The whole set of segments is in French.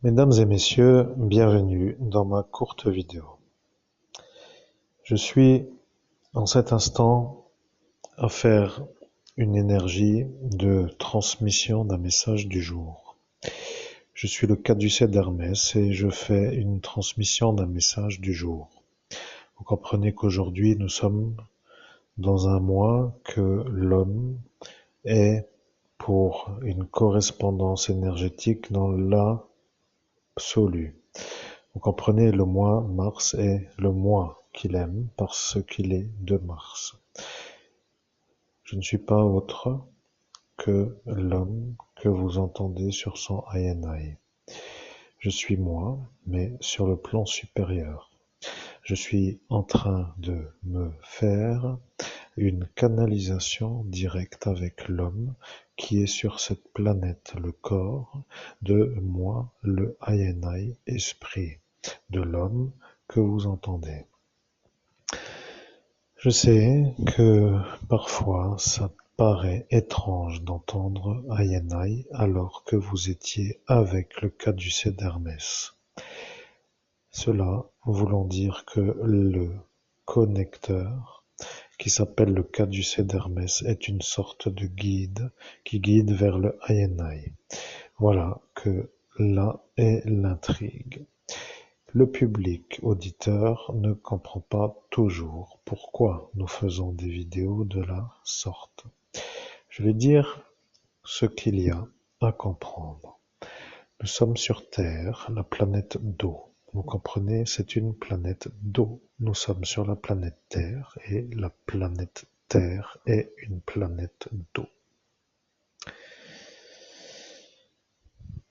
Mesdames et messieurs, bienvenue dans ma courte vidéo. Je suis en cet instant à faire une énergie de transmission d'un message du jour. Je suis le caducée d'Hermès et je fais une transmission d'un message du jour. Vous comprenez qu'aujourd'hui nous sommes dans un mois que l'homme est pour une correspondance énergétique dans l'absolu. Vous comprenez, le mois Mars est le mois qu'il aime parce qu'il est de Mars. Je ne suis pas autre que l'homme que vous entendez sur son INI. Je suis moi, mais sur le plan supérieur. Je suis en train de me faire une canalisation directe avec l'homme qui est sur cette planète, le corps de moi, le INI, esprit de l'homme que vous entendez. Je sais que parfois ça paraît étrange d'entendre INI alors que vous étiez avec le caducée d'Hermès. Cela voulant dire que le connecteur qui s'appelle le caducée d'Hermès est une sorte de guide qui guide vers le INI. Voilà que là est l'intrigue. Le public auditeur ne comprend pas toujours pourquoi nous faisons des vidéos de la sorte. Je vais dire ce qu'il y a à comprendre. Nous sommes sur Terre, la planète d'eau. Vous comprenez, c'est une planète d'eau. Nous sommes sur la planète Terre et la planète Terre est une planète d'eau.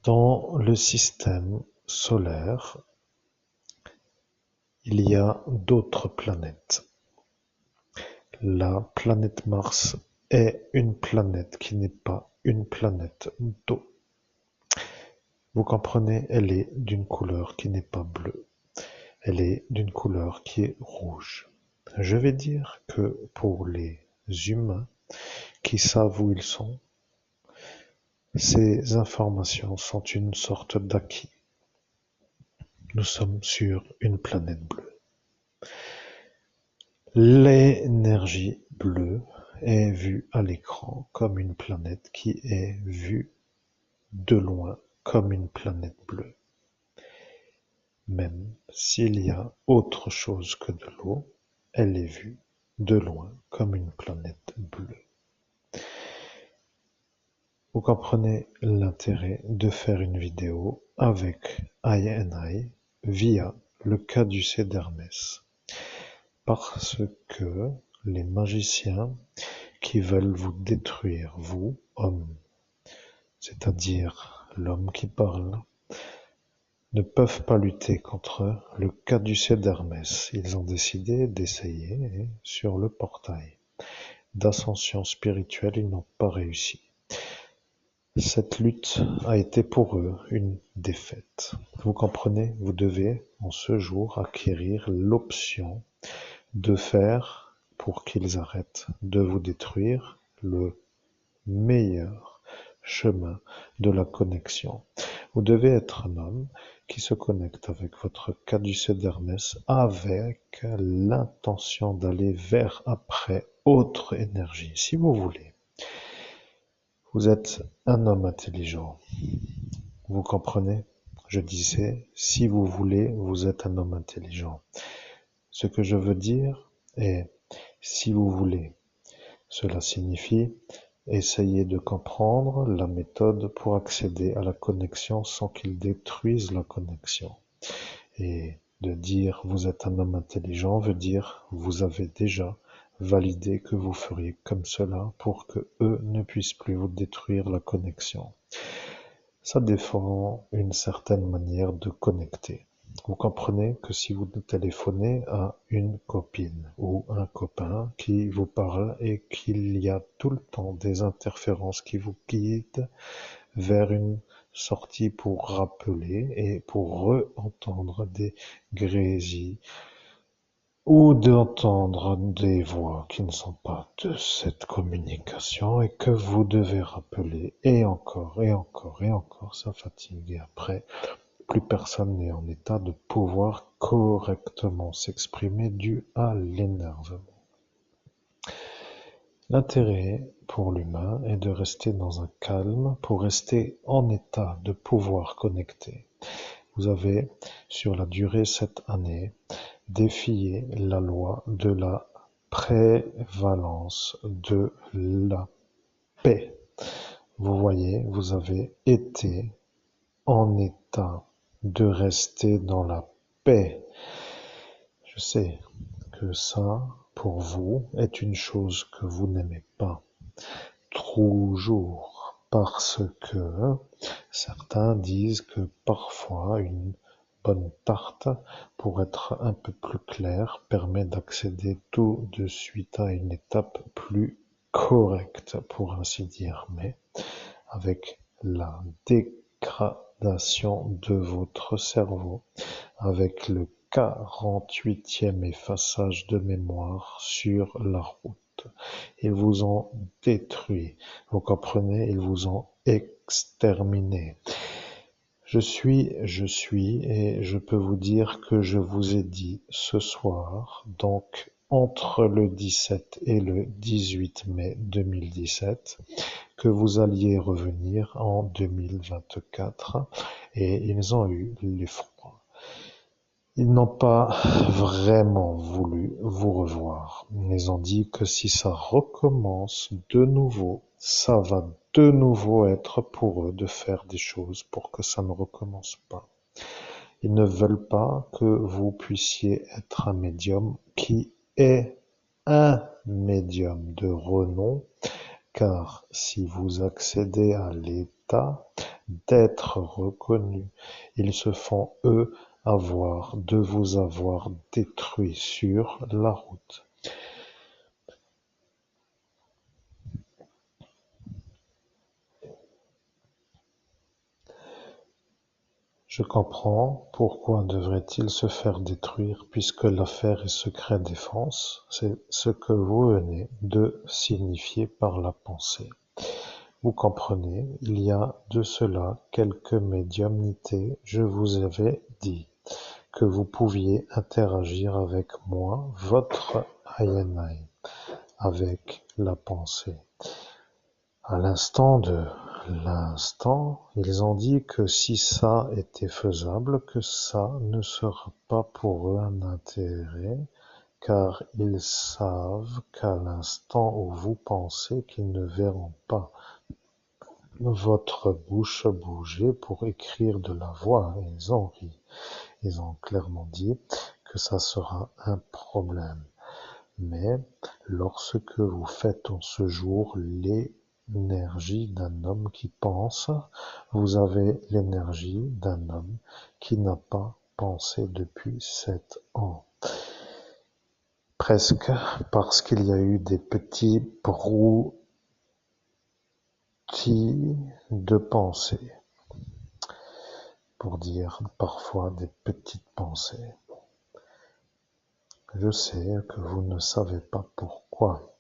Dans le système solaire, il y a d'autres planètes. La planète Mars est une planète qui n'est pas une planète d'eau. Vous comprenez, elle est d'une couleur qui n'est pas bleue. Elle est d'une couleur qui est rouge. Je vais dire que pour les humains qui savent où ils sont, ces informations sont une sorte d'acquis. Nous sommes sur une planète bleue. L'énergie bleue est vue à l'écran comme une planète qui est vue de loin comme une planète bleue. Même s'il y a autre chose que de l'eau, elle est vue de loin comme une planète bleue. Vous comprenez l'intérêt de faire une vidéo avec INI via le caducée d'Hermès. Parce que les magiciens qui veulent vous détruire, vous, hommes, c'est-à-dire l'homme qui parle, ne peuvent pas lutter contre le caducée d'Hermès. Ils ont décidé d'essayer et sur le portail d'ascension spirituelle, ils n'ont pas réussi. Cette lutte a été pour eux une défaite. Vous comprenez, vous devez en ce jour acquérir l'option de faire, pour qu'ils arrêtent de vous détruire, le meilleur chemin de la connexion. Vous devez être un homme qui se connecte avec votre caducée d'Hermès avec l'intention d'aller vers après autre énergie, si vous voulez. Vous êtes un homme intelligent. Vous comprenez? Je disais, si vous voulez, vous êtes un homme intelligent. Ce que je veux dire est, si vous voulez, cela signifie essayer de comprendre la méthode pour accéder à la connexion sans qu'il détruise la connexion. Et de dire vous êtes un homme intelligent veut dire vous avez déjà validé que vous feriez comme cela pour que eux ne puissent plus vous détruire la connexion. Ça défend une certaine manière de connecter. Vous comprenez que si vous téléphonez à une copine ou un copain qui vous parle et qu'il y a tout le temps des interférences qui vous guident vers une sortie pour rappeler et pour re-entendre des grésilles ou d'entendre des voix qui ne sont pas de cette communication et que vous devez rappeler et encore et encore et encore, ça fatigue et après plus personne n'est en état de pouvoir correctement s'exprimer dû à l'énervement. L'intérêt pour l'humain est de rester dans un calme pour rester en état de pouvoir connecter. Vous avez, sur la durée cette année, défié la loi de la prévalence de la paix. Vous voyez, vous avez été en état de rester dans la paix. Je sais que ça, pour vous, est une chose que vous n'aimez pas toujours, parce que certains disent que parfois une bonne tarte, pour être un peu plus clair, permet d'accéder tout de suite à une étape plus correcte, pour ainsi dire. Mais avec la dégradation de votre cerveau, avec le 48e effaçage de mémoire sur la route, ils vous ont détruit. Vous comprenez, ils vous ont exterminé. Je suis, et je peux vous dire que je vous ai dit ce soir, donc entre le 17 et le 18 mai 2017, que vous alliez revenir en 2024, et ils ont eu l'effroi. Ils n'ont pas vraiment voulu vous revoir. Ils ont dit que si ça recommence de nouveau, ça va de nouveau être pour eux de faire des choses pour que ça ne recommence pas. Ils ne veulent pas que vous puissiez être un médium qui est un médium de renom, car si vous accédez à l'état d'être reconnu, ils se font, eux, de vous avoir détruit sur la route. Je comprends pourquoi devrait-il se faire détruire puisque l'affaire est secret défense, c'est ce que vous venez de signifier par la pensée. Vous comprenez, il y a de cela quelques médiumnités, je vous avais dit que vous pouviez interagir avec moi, votre INI, avec la pensée. À l'instant, ils ont dit que si ça était faisable, que ça ne sera pas pour eux un intérêt, car ils savent qu'à l'instant où vous pensez qu'ils ne verront pas votre bouche bouger pour écrire de la voix, ils ont ri. Ils ont clairement dit que ça sera un problème. Mais lorsque vous faites en ce jour l'énergie d'un homme qui pense, vous avez l'énergie d'un homme qui n'a pas pensé depuis 7 ans. Presque parce qu'il y a eu des petits broutilles de pensée, pour dire parfois des petites pensées. Je sais que vous ne savez pas pourquoi.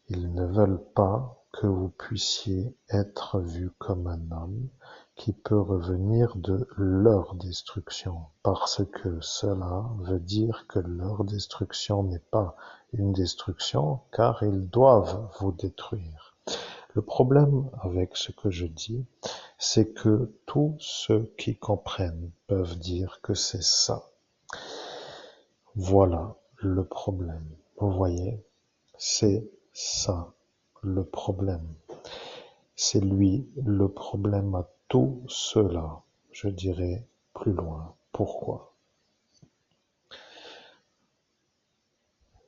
Ils ne veulent pas que vous puissiez être vu comme un homme qui peut revenir de leur destruction, parce que cela veut dire que leur destruction n'est pas une destruction, car ils doivent vous détruire. Le problème avec ce que je dis, c'est que tous ceux qui comprennent peuvent dire que c'est ça. Voilà le problème. Vous voyez, c'est ça le problème. C'est lui le problème à tout cela. Je dirais plus loin. Pourquoi?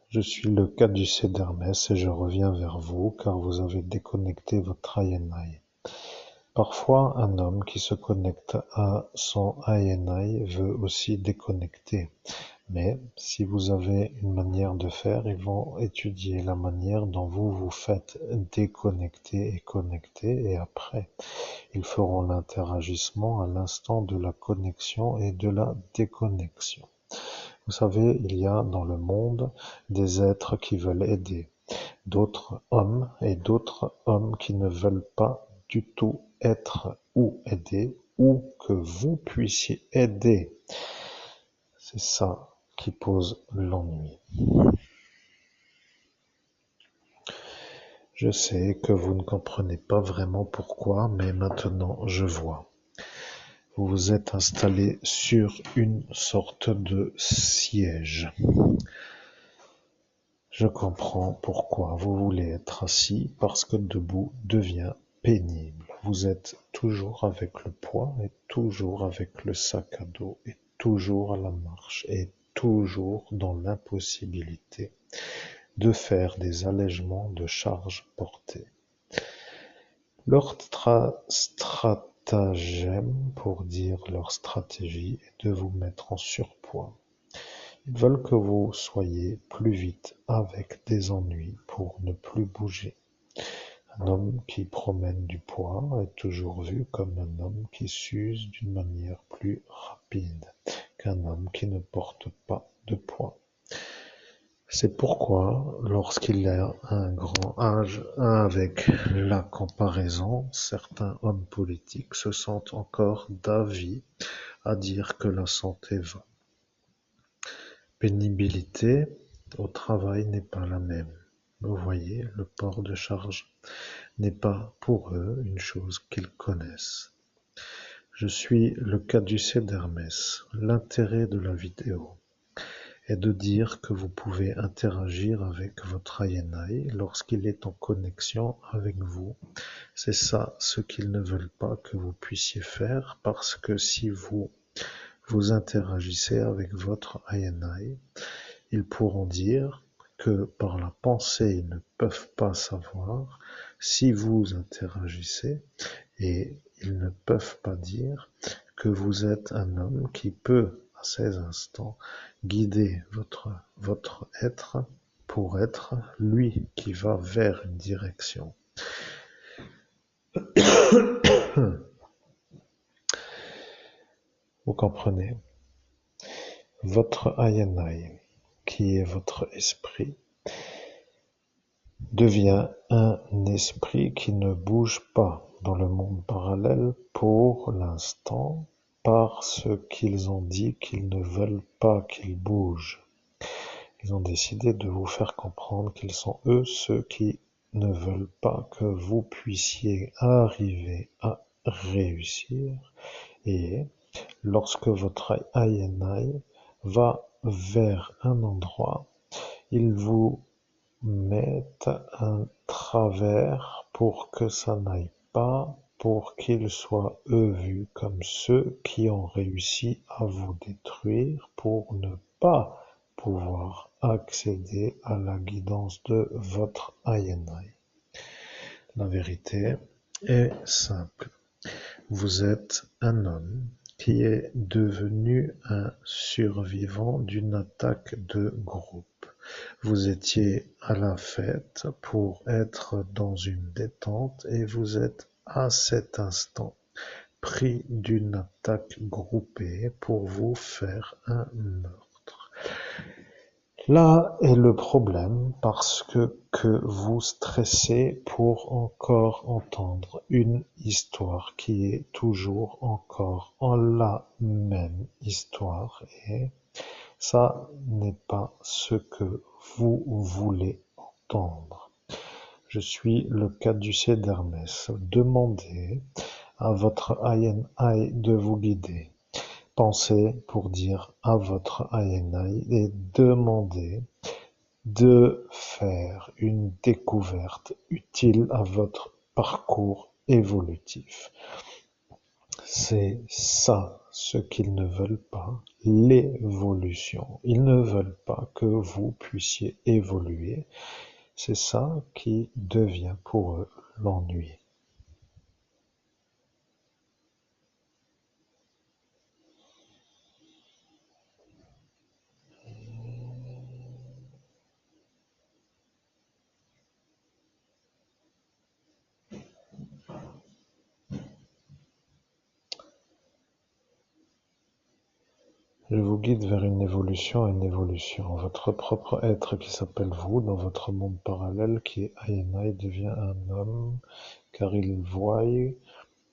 Je suis le caducée d'Hermès et je reviens vers vous car vous avez déconnecté votre INI. Parfois, un homme qui se connecte à son INI veut aussi déconnecter. Mais si vous avez une manière de faire, ils vont étudier la manière dont vous vous faites déconnecter et connecter, et après, ils feront l'interagissement à l'instant de la connexion et de la déconnexion. Vous savez, il y a dans le monde des êtres qui veulent aider, d'autres hommes et d'autres hommes qui ne veulent pas du tout être ou aider ou que vous puissiez aider. C'est ça qui pose l'ennui. Je sais que vous ne comprenez pas vraiment pourquoi, mais maintenant je vois. Vous vous êtes installé sur une sorte de siège. Je comprends pourquoi vous voulez être assis, parce que debout devient pénible. Vous êtes toujours avec le poids et toujours avec le sac à dos et toujours à la marche et toujours dans l'impossibilité de faire des allègements de charges portées. Leur stratagème, pour dire leur stratégie, est de vous mettre en surpoids. Ils veulent que vous soyez plus vite avec des ennuis pour ne plus bouger. Un homme qui promène du poids est toujours vu comme un homme qui s'use d'une manière plus rapide qu'un homme qui ne porte pas de poids. C'est pourquoi, lorsqu'il a un grand âge avec la comparaison, certains hommes politiques se sentent encore d'avis à dire que la santé va. Pénibilité au travail n'est pas la même. Vous voyez, le port de charge n'est pas pour eux une chose qu'ils connaissent. Je suis le caducée d'Hermès. L'intérêt de la vidéo est de dire que vous pouvez interagir avec votre INI lorsqu'il est en connexion avec vous. C'est ça ce qu'ils ne veulent pas que vous puissiez faire, parce que si vous interagissez avec votre INI, ils pourront dire que par la pensée ils ne peuvent pas savoir si vous interagissez, et ils ne peuvent pas dire que vous êtes un homme qui peut à ces instants guider votre être pour être lui qui va vers une direction. Vous comprenez? Votre INI, qui est votre esprit, devient un esprit qui ne bouge pas dans le monde parallèle pour l'instant, parce qu'ils ont dit qu'ils ne veulent pas qu'il bouge. Ils ont décidé de vous faire comprendre qu'ils sont eux ceux qui ne veulent pas que vous puissiez arriver à réussir, et lorsque votre INI va vers un endroit, ils vous mettent un travers pour que ça n'aille pas, pour qu'ils soient eux vus comme ceux qui ont réussi à vous détruire pour ne pas pouvoir accéder à la guidance de votre INI. La vérité est simple. Vous êtes un homme qui est devenu un survivant d'une attaque de groupe. Vous étiez à la fête pour être dans une détente et vous êtes à cet instant pris d'une attaque groupée pour vous faire un meurtre. Là est le problème, parce que vous stressez pour encore entendre une histoire qui est toujours encore en la même histoire, et ça n'est pas ce que vous voulez entendre. Je suis le caducée d'Hermès. Demandez à votre INI de vous guider. Pensez pour dire à votre INI et demandez de faire une découverte utile à votre parcours évolutif. C'est ça ce qu'ils ne veulent pas, l'évolution. Ils ne veulent pas que vous puissiez évoluer. C'est ça qui devient pour eux l'ennui. Je vous guide vers une évolution. Votre propre être qui s'appelle vous, dans votre monde parallèle qui est INI, devient un homme, car il voit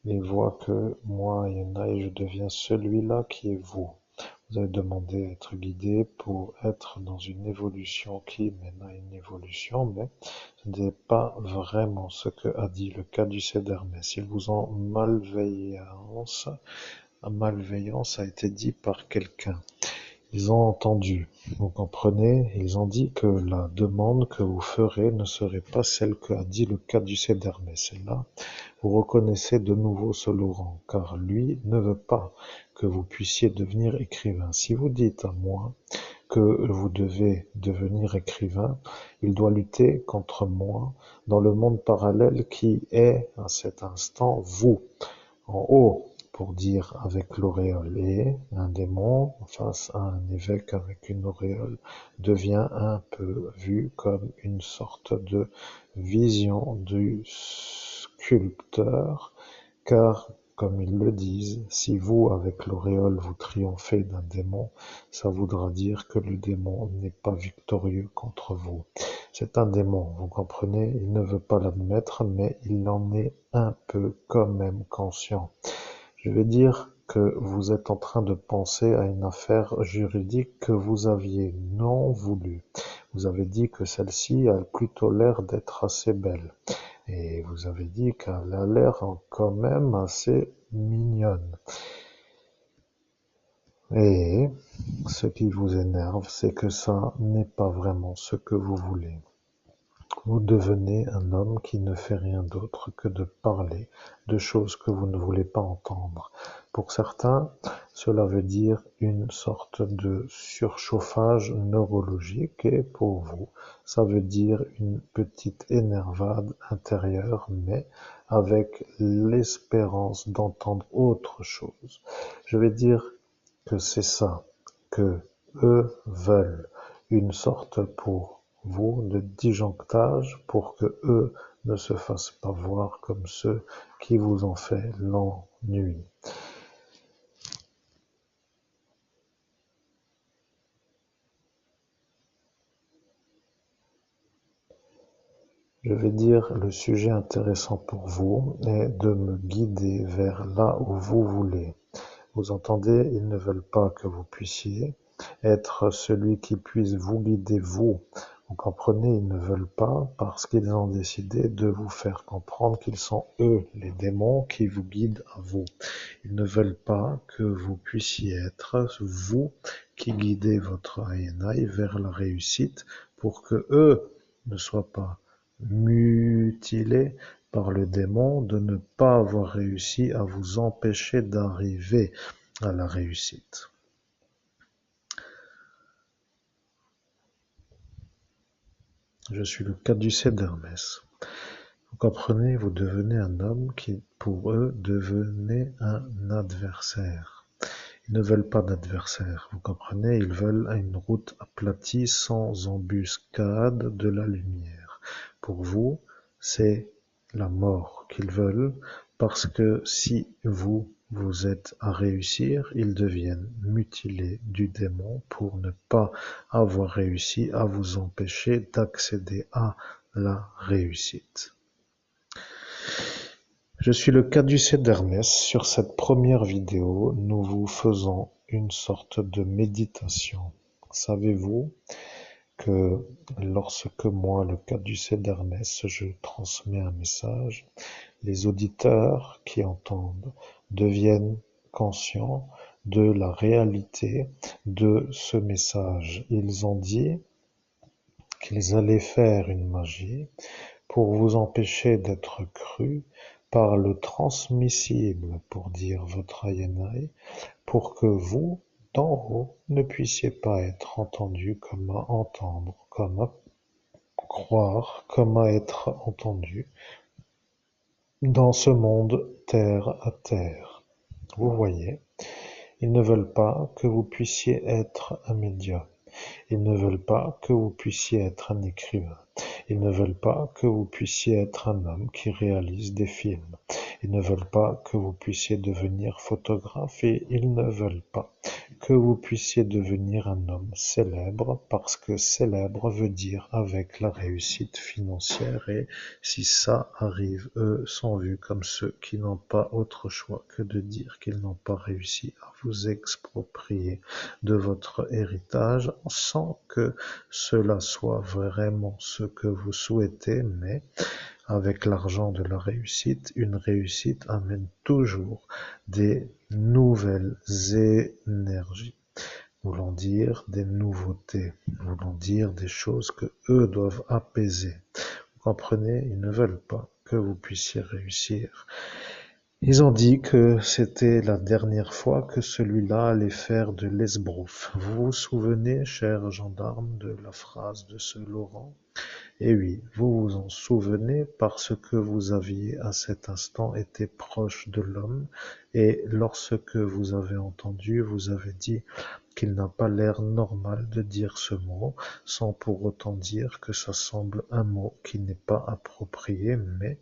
ils voient que moi, Yena, je deviens celui-là qui est vous. Vous avez demandé à être guidé pour être dans une évolution qui mène à une évolution, mais ce n'est pas vraiment ce que a dit le caducée d'Hermès. Ils vous ont malveillance a été dit par quelqu'un. Ils ont entendu, vous comprenez, ils ont dit que la demande que vous ferez ne serait pas celle qu'a dit le caducée d'Hermès. Et là, vous reconnaissez de nouveau ce Laurent, car lui ne veut pas que vous puissiez devenir écrivain. Si vous dites à moi que vous devez devenir écrivain, il doit lutter contre moi dans le monde parallèle qui est, à cet instant, vous, en haut, pour dire avec l'auréole. Et un démon face à un évêque avec une auréole devient un peu vu comme une sorte de vision du sculpteur, car, comme ils le disent, si vous, avec l'auréole, vous triomphez d'un démon, ça voudra dire que le démon n'est pas victorieux contre vous. C'est un démon, vous comprenez, il ne veut pas l'admettre, mais il en est un peu quand même conscient. Je vais dire que vous êtes en train de penser à une affaire juridique que vous aviez non voulu. Vous avez dit que celle-ci a plutôt l'air d'être assez belle. Et vous avez dit qu'elle a l'air quand même assez mignonne. Et ce qui vous énerve, c'est que ça n'est pas vraiment ce que vous voulez. Vous devenez un homme qui ne fait rien d'autre que de parler de choses que vous ne voulez pas entendre. Pour certains, cela veut dire une sorte de surchauffage neurologique et pour vous, ça veut dire une petite énervade intérieure, mais avec l'espérance d'entendre autre chose. Je vais dire que c'est ça que eux veulent, une sorte pour vous de disjonctage pour que eux ne se fassent pas voir comme ceux qui vous ont fait l'ennui. Je vais dire le sujet intéressant pour vous est de me guider vers là où vous voulez. Vous entendez, ils ne veulent pas que vous puissiez être celui qui puisse vous guider, vous. Vous comprenez, ils ne veulent pas parce qu'ils ont décidé de vous faire comprendre qu'ils sont eux, les démons, qui vous guident à vous. Ils ne veulent pas que vous puissiez être vous qui guidez votre Aïnaï vers la réussite pour que eux ne soient pas mutilés par le démon de ne pas avoir réussi à vous empêcher d'arriver à la réussite. Je suis le caducée d'Hermès. Vous comprenez, vous devenez un homme qui, pour eux, devenait un adversaire. Ils ne veulent pas d'adversaire, vous comprenez, ils veulent une route aplatie sans embuscade de la lumière. Pour vous, c'est la mort qu'ils veulent, parce que si vous êtes à réussir, ils deviennent mutilés du démon pour ne pas avoir réussi à vous empêcher d'accéder à la réussite. Je suis le caducée d'Hermès. Sur cette première vidéo, nous vous faisons une sorte de méditation. Savez-vous que lorsque moi, le caducée d'Hermès, je transmets un message, les auditeurs qui entendent deviennent conscients de la réalité de ce message. Ils ont dit qu'ils allaient faire une magie pour vous empêcher d'être cru par le transmissible, pour dire votre Ayenai, pour que vous, d'en haut, ne puissiez pas être entendu comme à entendre, comme à croire, comme à être entendu dans ce monde terre à terre. Vous voyez, ils ne veulent pas que vous puissiez être un médium. Ils ne veulent pas que vous puissiez être un écrivain. Ils ne veulent pas que vous puissiez être un homme qui réalise des films. Ils ne veulent pas que vous puissiez devenir photographe et ils ne veulent pas que vous puissiez devenir un homme célèbre, parce que célèbre veut dire avec la réussite financière, et si ça arrive, eux sont vus comme ceux qui n'ont pas autre choix que de dire qu'ils n'ont pas réussi à vous exproprier de votre héritage, sans que cela soit vraiment ce que vous souhaitez, mais avec l'argent de la réussite, une réussite amène toujours des nouvelles énergies, voulant dire des nouveautés, voulant dire des choses que eux doivent apaiser. Vous comprenez? Ils ne veulent pas que vous puissiez réussir. Ils ont dit que c'était la dernière fois que celui-là allait faire de l'esbrouf. Vous vous souvenez, cher gendarme, de la phrase de ce Laurent? Eh oui, vous vous en souvenez parce que vous aviez à cet instant été proche de l'homme, et lorsque vous avez entendu, vous avez dit qu'il n'a pas l'air normal de dire ce mot, sans pour autant dire que ça semble un mot qui n'est pas approprié, mais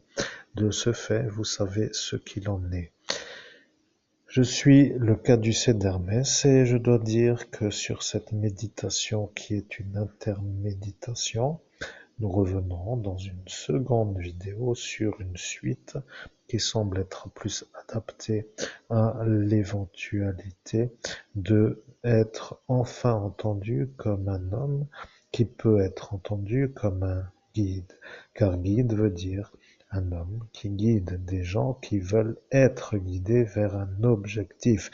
de ce fait, vous savez ce qu'il en est. Je suis le caducée d'Hermès, et je dois dire que sur cette méditation qui est une interméditation, nous revenons dans une seconde vidéo sur une suite qui semble être plus adaptée à l'éventualité de être enfin entendu comme un homme qui peut être entendu comme un guide, car guide veut dire un homme qui guide des gens qui veulent être guidés vers un objectif.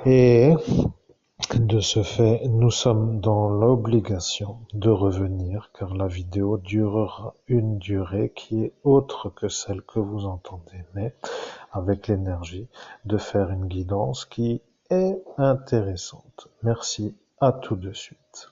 Et de ce fait, nous sommes dans l'obligation de revenir, car la vidéo durera une durée qui est autre que celle que vous entendez, mais avec l'énergie de faire une guidance qui est intéressante. Merci, à tout de suite.